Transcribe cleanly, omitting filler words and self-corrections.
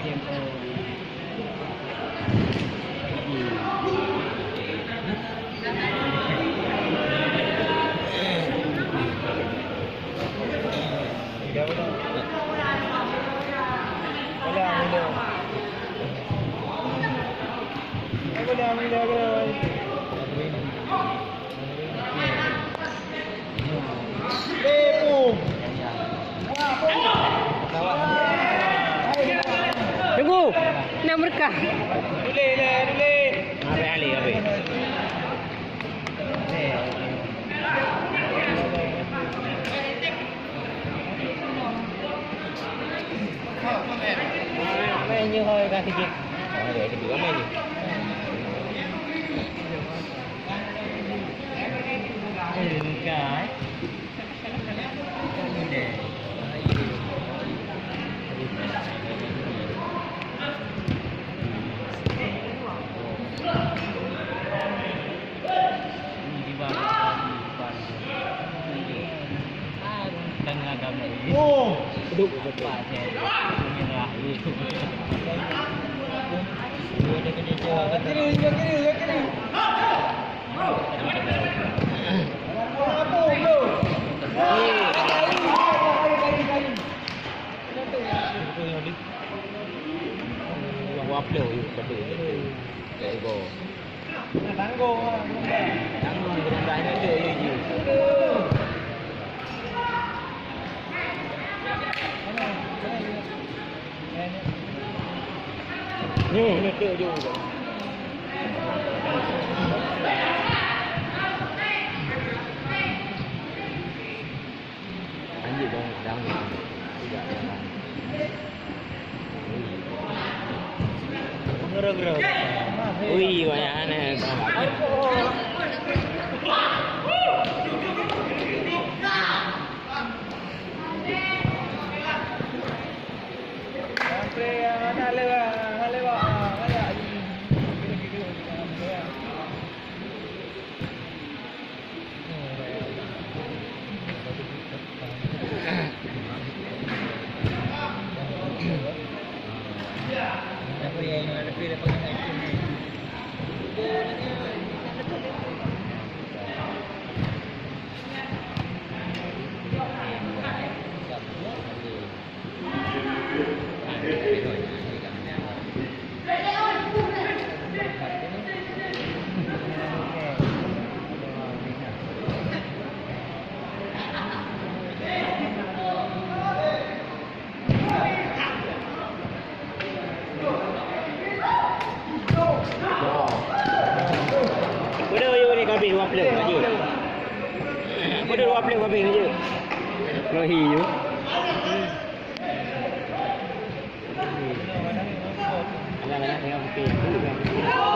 tiempo. Tunggu. Nak merekah. Boleh. Habis. Main je hoi kat sikit. Ada kedua main ni. Bukan. Oh, Duduk depan. menyerah itu. Dia kena jaga. Kiri. Wap lo you pada. Let go. Tanggung. Tanggung berendah ni ada you. Ni ada juga. Anjir dong sedang ni. Tidak jalan. Gero-gero. Ui banyak aneh. Sampai mana lewat. Apa yang ada pilih pakai ni? Pada you ni kabin wap le je. Pada wap le kabin je. Rohi you. Alah tengok bukit.